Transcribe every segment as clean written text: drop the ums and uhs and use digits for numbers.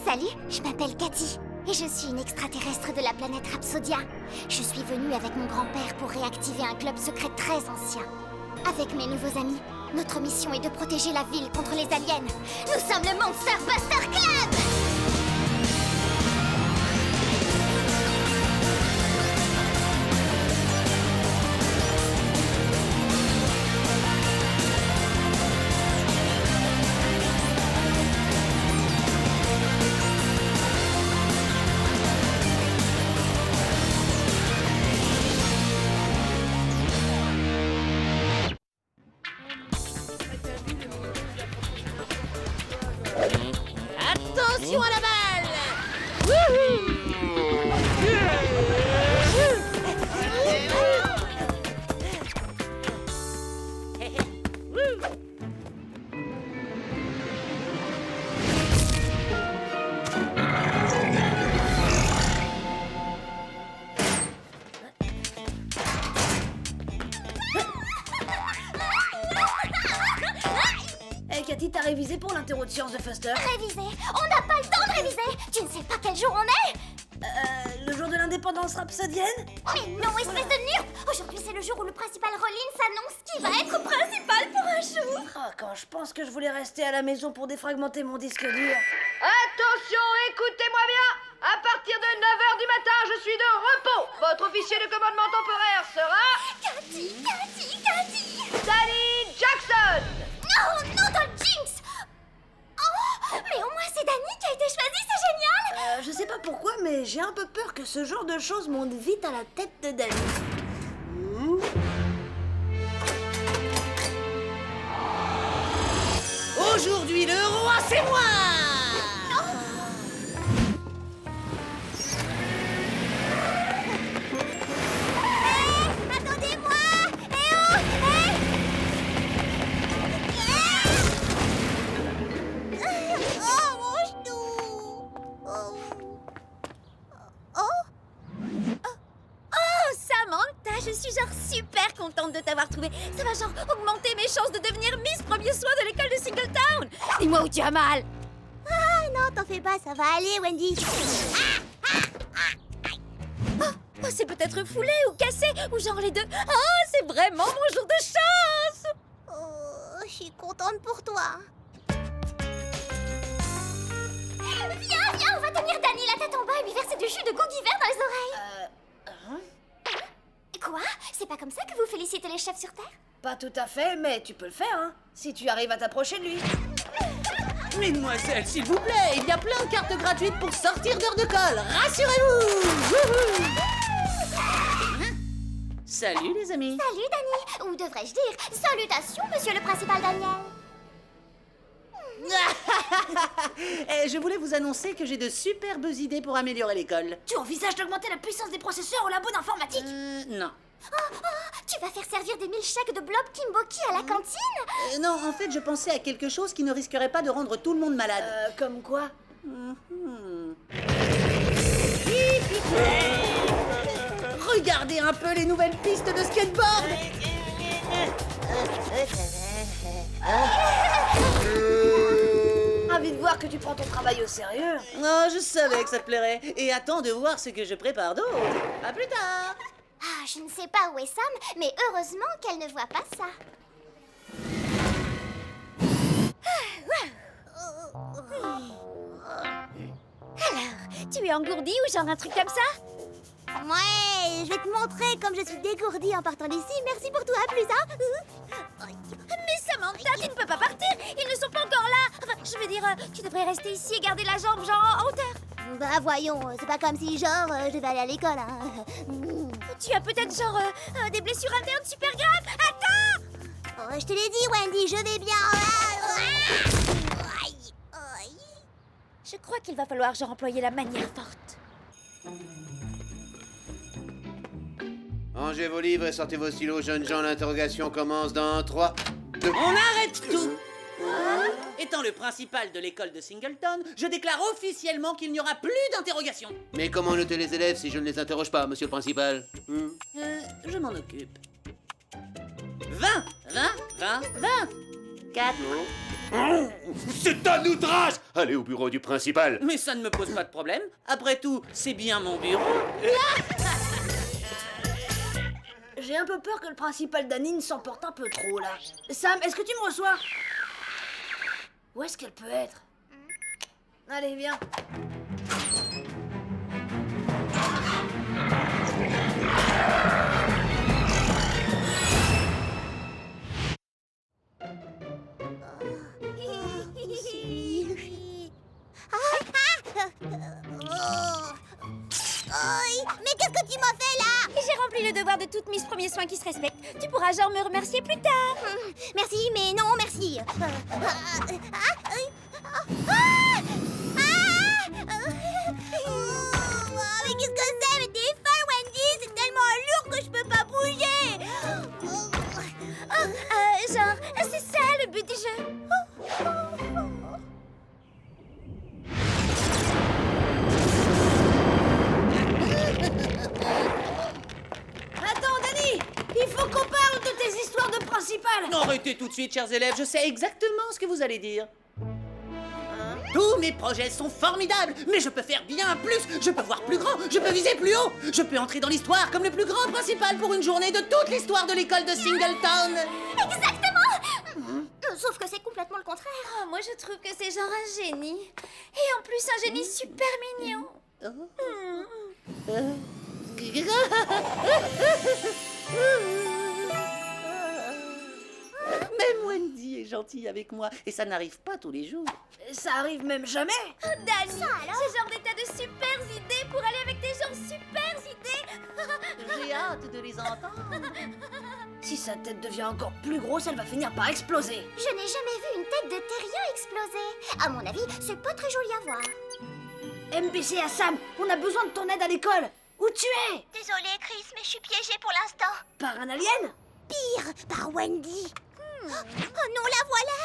Salut, je m'appelle Cathy et je suis une extraterrestre de la planète Rhapsodia. Je suis venue avec mon grand-père pour réactiver un club secret très ancien. Avec mes nouveaux amis, notre mission est de protéger la ville contre les aliens. Nous sommes le Monster Buster Club! Attention à la balle! Wouhou! Hey Cathy, t'as révisé pour l'interro de sciences de Foster? Réviser? On n'a pas le temps de réviser! Tu ne sais pas quel jour on est? Le jour de l'indépendance rhapsodienne? Mais non, espèce de nul! Aujourd'hui, c'est le jour où le principal Rollins s'annonce qu'il va être principal pour un jour! Oh, quand je pense que je voulais rester à la maison pour défragmenter mon disque dur. Attention, écoutez-moi bien. À partir de 9h du matin, je suis de repos. Votre officier de commandement temporaire sera... Cathy! Danny Jackson. Oh non, dans le Jinx! Oh, mais au moins c'est Danny qui a été choisi, c'est génial! Je sais pas pourquoi, mais j'ai un peu peur que ce genre de choses monte vite à la tête de Danny. Aujourd'hui, le roi, c'est moi! Attendez-moi! Eh oh! Oh, mon genou! Oh, Samantha, je suis genre super contente de t'avoir trouvé. Ça va genre augmenter mes chances de devenir Miss Premier Soin de l'école de Singletown. Dis-moi où tu as mal. Ah non, t'en fais pas, ça va aller, Wendy! Oh, c'est peut-être foulé ou cassé, ou genre les deux. Oh, c'est vraiment mon jour de chance. Oh, je suis contente pour toi. Viens, on va tenir Danny la tête en bas et lui verser du jus de goût d'hiver dans les oreilles. Quoi? C'est pas comme ça que vous félicitez les chefs sur Terre? Pas tout à fait, mais tu peux le faire, hein, si tu arrives à t'approcher de lui. Mesdemoiselles, s'il vous plaît, il y a plein de cartes gratuites pour sortir d'heure de colle. Rassurez-vous! Wouhou! Salut les amis. Salut, Danny! Ou devrais-je dire, salutations, monsieur le principal Daniel! Je voulais vous annoncer que j'ai de superbes idées pour améliorer l'école. Tu envisages d'augmenter la puissance des processeurs au labo d'informatique? Non. Tu vas faire servir des milkshakes de Blob Kimboki à la cantine? Non, en fait, je pensais à quelque chose qui ne risquerait pas de rendre tout le monde malade. Comme quoi? Regardez un peu les nouvelles pistes de skateboard. Ravi de voir que tu prends ton travail au sérieux. Oh, je savais que ça te plairait. Et attends de voir ce que je prépare d'autre. À plus tard. Ah, je ne sais pas où est Sam, mais heureusement qu'elle ne voit pas ça. Alors, tu es engourdie ou genre un truc comme ça? Ouais, je vais te montrer comme je suis dégourdie en partant d'ici. Merci pour tout, à plus, hein? Mais Samantha, tu ne peux pas partir. Ils ne sont pas encore là. Enfin, je veux dire, tu devrais rester ici et garder la jambe genre en hauteur. Bah voyons, c'est pas comme si genre je vais aller à l'école, hein. Tu as peut-être genre des blessures internes super graves. Attends! Oh, je te l'ai dit, Wendy, je vais bien. Je crois qu'il va falloir genre employer la manière forte. Rangez vos livres et sortez vos stylos, jeunes gens. L'interrogation commence dans 3, 2... On arrête tout. Étant le principal de l'école de Singleton, je déclare officiellement qu'il n'y aura plus d'interrogation. Mais comment noter les élèves si je ne les interroge pas, monsieur le principal? Je m'en occupe. 20, 20, 20, 20. 4. C'est un outrage! Allez au bureau du principal. Mais ça ne me pose pas de problème. Après tout, c'est bien mon bureau. J'ai un peu peur que le principal Danine s'emporte un peu trop, là. Sam, est-ce que tu me reçois? Où est-ce qu'elle peut être? Allez, viens. Mais qu'est-ce que tu m'as fait là? J'ai rempli le devoir de toute Miss Premier Soin qui se respecte. Tu pourras genre me remercier plus tard. Merci, mais non, merci. Mais qu'est-ce que c'est? Mais t'es folle, Wendy! C'est tellement lourd que je peux pas bouger! Genre, c'est ça le but du jeu. Attends, Dani! Il faut qu'on parle de tes histoires de principal! Non, arrêtez tout de suite, chers élèves, je sais exactement ce que vous allez dire. Tous mes projets sont formidables, mais je peux faire bien plus. Je peux voir plus grand, je peux viser plus haut. Je peux entrer dans l'histoire comme le plus grand principal pour une journée de toute l'histoire de l'école de Singleton. Exactement. Sauf que c'est complètement le contraire. Oh, moi, je trouve que c'est genre un génie. Et en plus, un génie super mignon. Même Wendy est gentille avec moi, et ça n'arrive pas tous les jours. Ça arrive même jamais! Dani, ce genre d'état de super idées pour aller avec des gens super idées. J'ai hâte de les entendre. Si sa tête devient encore plus grosse, elle va finir par exploser. Je n'ai jamais vu une tête de terrien exploser. À mon avis, c'est pas très joli à voir. MPC à Sam, on a besoin de ton aide à l'école. Où tu es? Désolée, Chris, mais je suis piégée pour l'instant. Par un alien? Pire, par Wendy. Oh non, la voilà.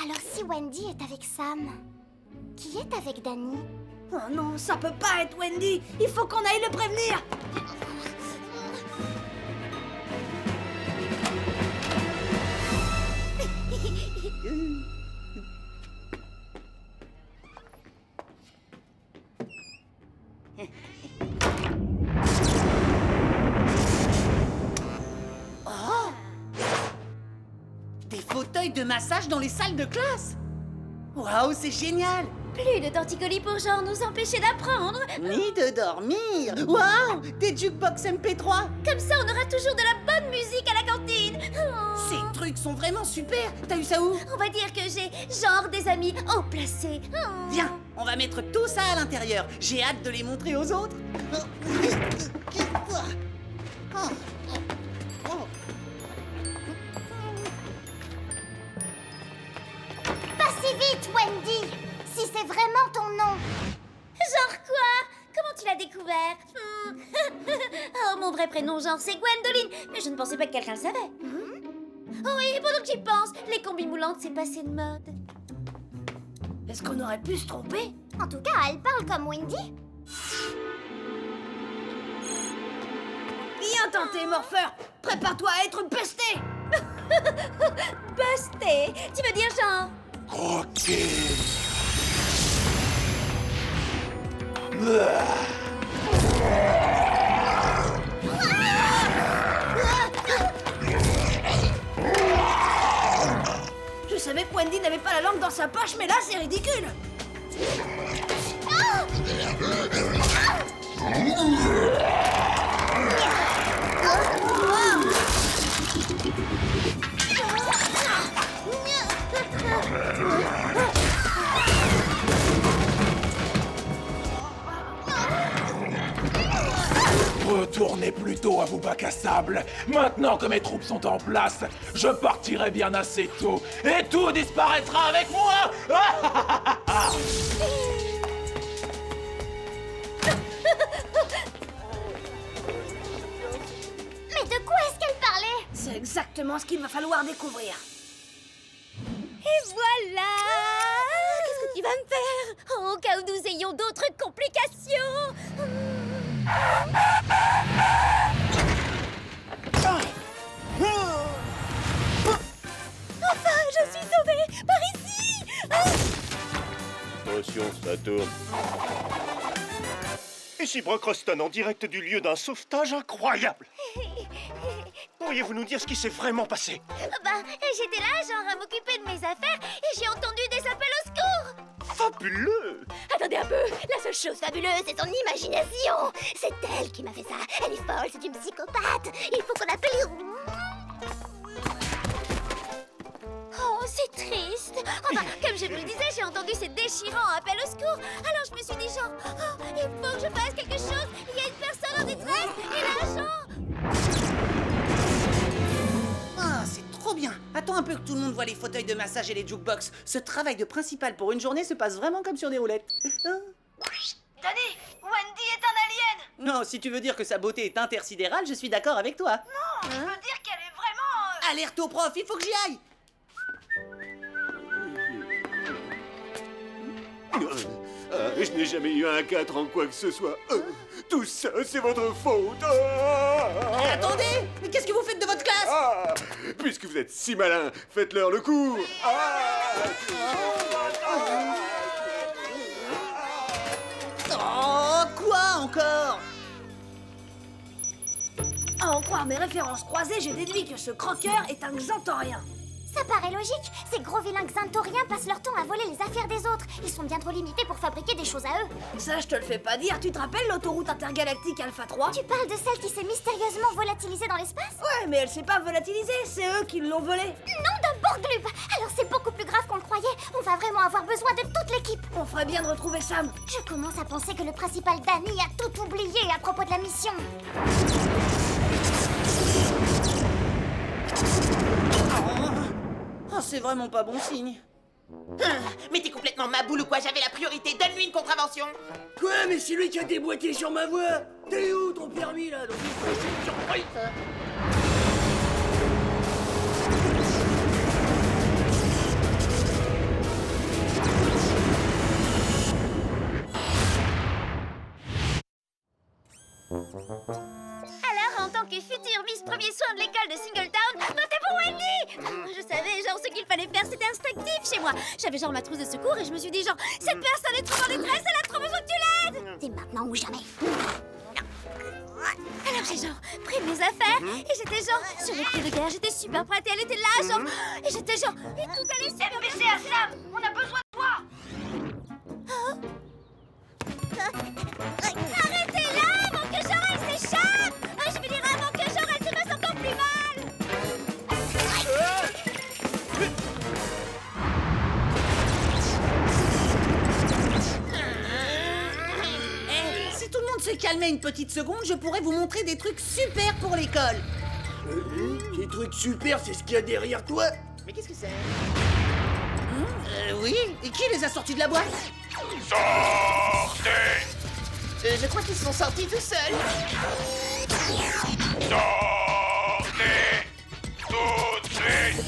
Alors si Wendy est avec Sam, qui est avec Dani? Oh non, ça peut pas être Wendy. Il faut qu'on aille le prévenir. Des fauteuils de massage dans les salles de classe. Waouh, c'est génial. Plus de torticolis pour genre nous empêcher d'apprendre. Ni de dormir. Waouh, des jukebox MP3. Comme ça, on aura toujours de la bonne musique à la cantine. Oh. Ces trucs sont vraiment super. T'as eu ça où? On va dire que j'ai genre des amis haut placés. Oh. Viens, on va mettre tout ça à l'intérieur. J'ai hâte de les montrer aux autres. Pas si vite, Wendy. Si c'est vraiment ton nom. Genre quoi? Comment tu l'as découvert? Oh, mon vrai prénom, genre, c'est Gwendoline. Mais je ne pensais pas que quelqu'un le savait. Oh oui, pendant que j'y pense, les combis moulantes, c'est passé de mode. Est-ce qu'on aurait pu se tromper? En tout cas, elle parle comme Wendy. Bien tenté, morpheur. Prépare-toi à être pesté. Busté? Tu veux dire genre... Croquer. Je savais que Wendy n'avait pas la langue dans sa poche, mais là, c'est ridicule. Retournez plutôt à vos bacs à sable. Maintenant que mes troupes sont en place, je partirai bien assez tôt et tout disparaîtra avec moi. Mais de quoi est-ce qu'elle parlait? C'est exactement ce qu'il va falloir découvrir. Et voilà! Qu'est-ce que tu vas me faire? Au cas où nous ayons d'autres complications! Enfin, je suis sauvée! Par ici! Attention, ça tourne. Ici Brock Roston en direct du lieu d'un sauvetage incroyable. Pourriez-vous nous dire ce qui s'est vraiment passé? J'étais là, genre, à m'occuper de mes affaires, et j'ai entendu des appels au secours. Fabuleux! Attendez un peu, la seule chose fabuleuse, c'est son imagination. C'est elle qui m'a fait ça. Elle est folle, c'est une psychopathe. Il faut qu'on appelle... Oh, c'est triste. Enfin, comme je vous le disais, j'ai entendu ces déchirants appels au secours. Alors je me suis dit genre, oh, il faut que je fasse quelque chose. Il y a une personne en détresse. Et là, genre... Ah, c'est trop bien. Attends un peu que tout le monde voit les fauteuils de massage et les jukebox. Ce travail de principal pour une journée se passe vraiment comme sur des roulettes. Hein? Danny, Wendy est un alien. Non, si tu veux dire que sa beauté est intersidérale, je suis d'accord avec toi. Non, je veux dire qu'elle est vraiment... Alerte au prof, il faut que j'y aille. Je n'ai jamais eu un 4 en quoi que ce soit. Tout ça, c'est votre faute. Ah Attendez, mais qu'est-ce que vous faites de votre classe? Ah, puisque vous êtes si malin, faites-leur le cours. Oh, quoi encore? À en croire mes références croisées, j'ai déduit que ce croqueur est un xanthorien. Ça paraît logique. Ces gros vilains xanthoriens passent leur temps à voler les affaires des autres. Ils sont bien trop limités pour fabriquer des choses à eux. Ça, je te le fais pas dire. Tu te rappelles l'autoroute intergalactique Alpha 3? Tu parles de celle qui s'est mystérieusement volatilisée dans l'espace? Ouais, mais elle s'est pas volatilisée, c'est eux qui l'ont volée. Non de Borglub! Alors c'est beaucoup plus grave qu'on le croyait. On va vraiment avoir besoin de toute l'équipe. On ferait bien de retrouver Sam. Je commence à penser que le principal Danny a tout oublié à propos de la mission. Oh, c'est vraiment pas bon signe. Mais t'es complètement maboule ou quoi? J'avais la priorité, donne-lui une contravention. Quoi? Mais c'est lui qui a déboîté sur ma voix. T'es où ton permis là? Donc il faut une surprise. Alors, en tant que future Miss Premier Soin de l'école de Singletown, votez pour Wendy! Je savais, genre, ce qu'il fallait faire, c'était instinctif chez moi. J'avais genre ma trousse de secours et je me suis dit genre, cette personne est trop en détresse, elle a trop besoin que tu l'aides! C'est maintenant ou jamais. Alors j'ai genre pris mes affaires et j'étais genre sur le pied de guerre, j'étais super prête et elle était là, genre, et j'étais genre, et tout allait super bien. MPC à Sam, on a besoin de toi. Arrêtez-la avant que genre elle s'échappe! Je veux dire avant que genre elle se fasse encore plus mal! Si tout le monde se calmait une petite seconde, je pourrais vous montrer des trucs super pour l'école. Des trucs super, c'est ce qu'il y a derrière toi. Mais qu'est-ce que c'est? Oui, et qui les a sortis de la boîte? Sortez! Je crois qu'ils sont sortis tout seuls. Sortez! Tout de suite!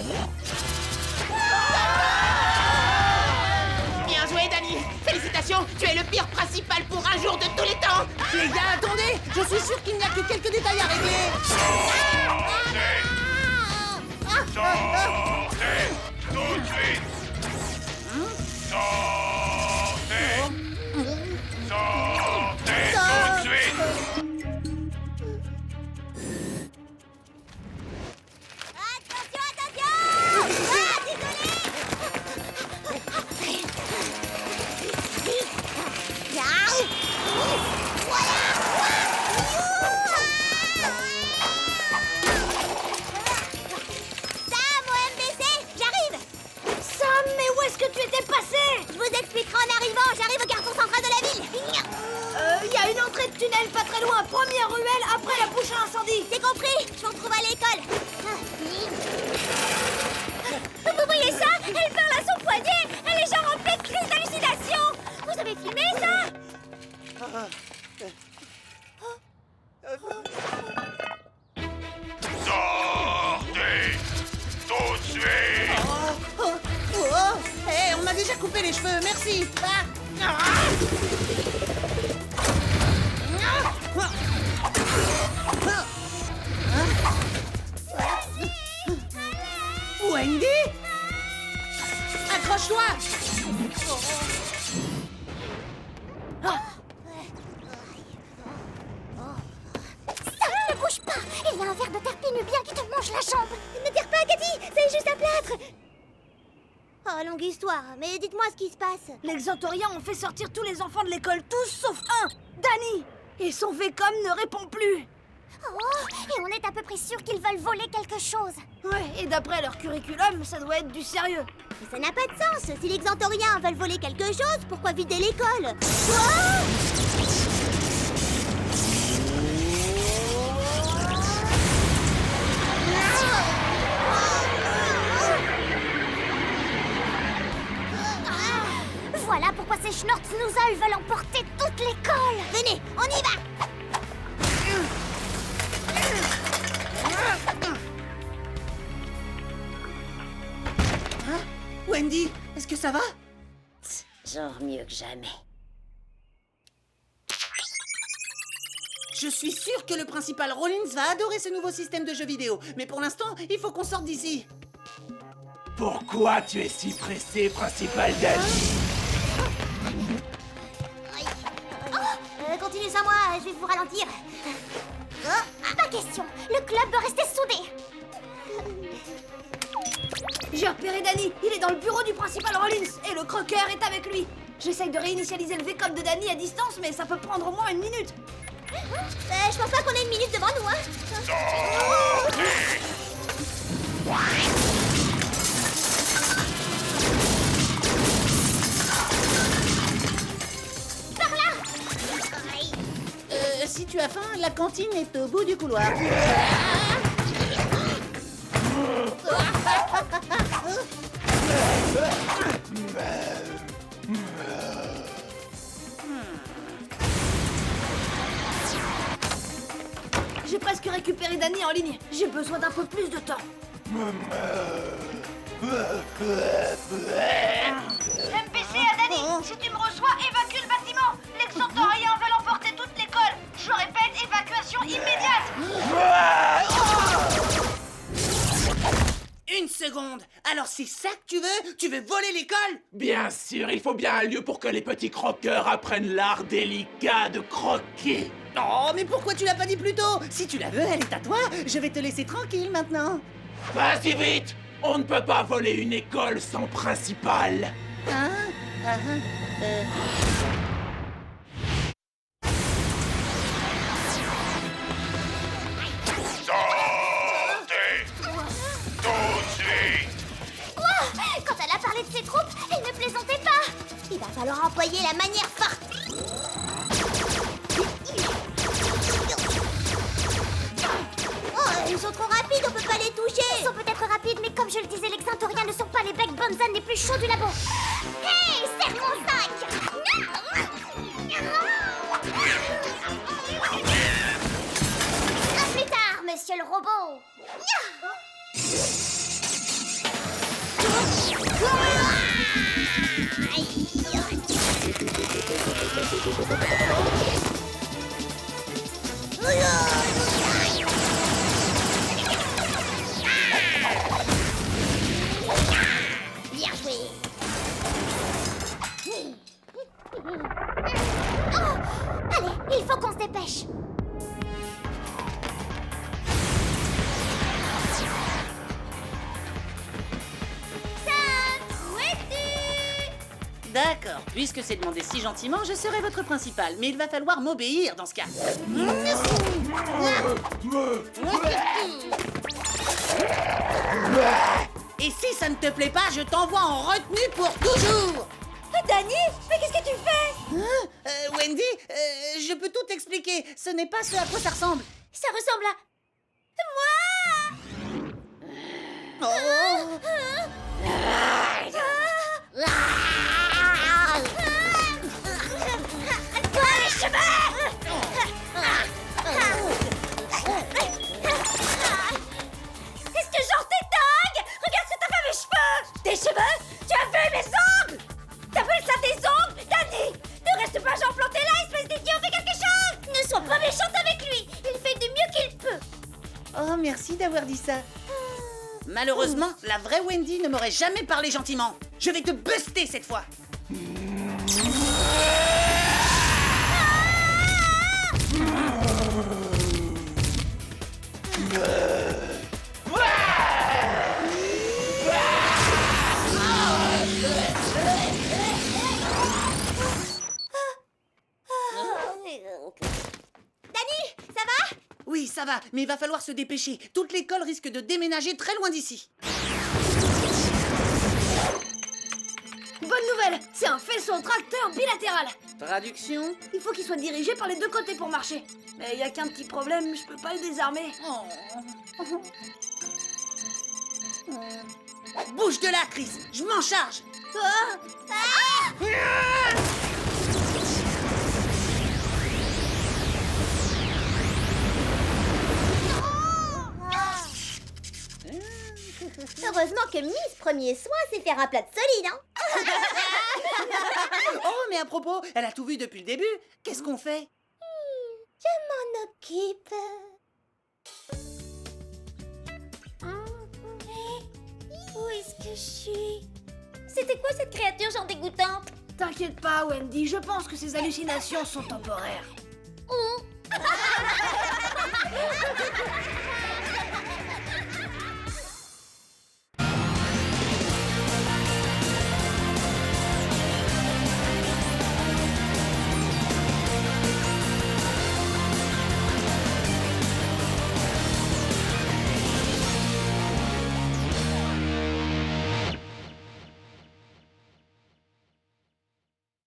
Bien joué, Danny. Félicitations, tu es le pire principal pour un jour de tous les temps. Les gars, attendez! Je suis sûr qu'il n'y a que quelques détails à régler. Sortez! Sortez! Tout de suite! Sortez! Sortez tout de suite! Attention, attention! Ah, désolé! Sam, au MBC, j'arrive! Sam, mais où est-ce que tu étais passé? Je vous expliquerai en arrivant, j'arrive au carrefour central de la ville. Il y a une entrée de tunnel pas très loin, première ruelle après la bouche à incendie. C'est compris, je vous retrouve à l'école. Vous voyez ça? Elle parle à son poignet. Elle est genre en pleine crise d'hallucination. Vous avez filmé ça? Sortez tout de suite! Hey, on m'a déjà coupé les cheveux, merci. Wendy? Accroche-toi! Ça ne bouge pas. Il y a un verre de terre pénubien qui te mange la jambe. Ne tire pas, Cathy. C'est juste un plâtre. Oh, longue histoire, mais dites-moi ce qui se passe. Les Xanthoriens ont fait sortir tous les enfants de l'école, tous sauf un, Danny. Et son Vcom ne répond plus. Oh, et on est à peu près sûr qu'ils veulent voler quelque chose. Ouais, et d'après leur curriculum, ça doit être du sérieux. Mais ça n'a pas de sens. Si les Xanthoriens veulent voler quelque chose, pourquoi vider l'école? Voilà pourquoi ces Schnorz-Noozle veulent emporter toute l'école. Venez, on y va. Hein? Wendy, est-ce que ça va? Genre mieux que jamais. Je suis sûr que le principal Rollins va adorer ce nouveau système de jeu vidéo. Mais pour l'instant, il faut qu'on sorte d'ici. Pourquoi tu es si pressé, principal Danny? Continuez sans moi, je vais vous ralentir. Pas question. Le club doit rester soudé. J'ai repéré Danny. Il est dans le bureau du principal Rollins. Et le croqueur est avec lui. J'essaye de réinitialiser le Vcom de Danny à distance, mais ça peut prendre au moins 1 minute. Je pense pas qu'on ait 1 minute devant nous, hein. Si tu as faim, la cantine est au bout du couloir. J'ai presque récupéré Danny en ligne. J'ai besoin d'un peu plus de temps. MPC à Danny, si tu me reçois, évacue le bâtiment. Les Xanthoriens veulent emporter toute l'école. Je répète, évacuation immédiate. 1 seconde. Alors c'est ça que tu veux? Tu veux voler l'école? Bien sûr, il faut bien un lieu pour que les petits croqueurs apprennent l'art délicat de croquer. Oh, mais pourquoi tu l'as pas dit plus tôt? Si tu la veux, elle est à toi. Je vais te laisser tranquille maintenant. Vas-y vite! On ne peut pas voler une école sans principal. Hein? Sortez! Tout de suite! Quand elle a parlé de ses troupes, elle ne plaisantait pas. Il va falloir employer la manière forte. Oh, ils sont trop rapides, on peut pas les toucher. Ils sont peut-être rapides, mais comme je le disais, les Xanthoriens ne sont pas les becs bonzan les plus chauds du labo. Hey, serre mon sac! À plus tard, monsieur le robot. Bien joué. Oh, allez, il faut qu'on se dépêche. D'accord. Puisque c'est demandé si gentiment, je serai votre principal. Mais il va falloir m'obéir dans ce cas. Et si ça ne te plaît pas, je t'envoie en retenue pour toujours. Danny, mais qu'est-ce que tu fais? Wendy, je peux tout expliquer. Ce n'est pas ce à quoi ça ressemble. Ça ressemble à... Oh. Toi, les cheveux! Est-ce que genre t'es dingue? Regarde ce que t'as fait à mes cheveux! Tes cheveux? Tu as vu mes ongles? T'appelles ça tes ongles, Danny? Ne reste pas genre planté là, espèce d'idiot, fais quelque chose! Ne sois pas méchante avec lui! Il fait du mieux qu'il peut! Oh, merci d'avoir dit ça. Malheureusement, la vraie Wendy ne m'aurait jamais parlé gentiment. Je vais te buster cette fois. Danny, ça va? Oui, ça va, mais il va falloir se dépêcher. Toute l'école risque de déménager très loin d'ici. Bonne nouvelle, c'est un faisceau tracteur bilatéral. Traduction? Il faut qu'il soit dirigé par les deux côtés pour marcher. Mais il y a qu'un petit problème, je peux pas le désarmer. Bouge de là, Chris. Je m'en charge. Heureusement que Miss Premier Soin sait faire un plat de solide, hein? Oh, mais à propos, elle a tout vu depuis le début. Qu'est-ce qu'on fait? Je m'en occupe. Où est-ce que je suis? C'était quoi cette créature genre dégoûtante? T'inquiète pas, Wendy, je pense que ces hallucinations sont temporaires.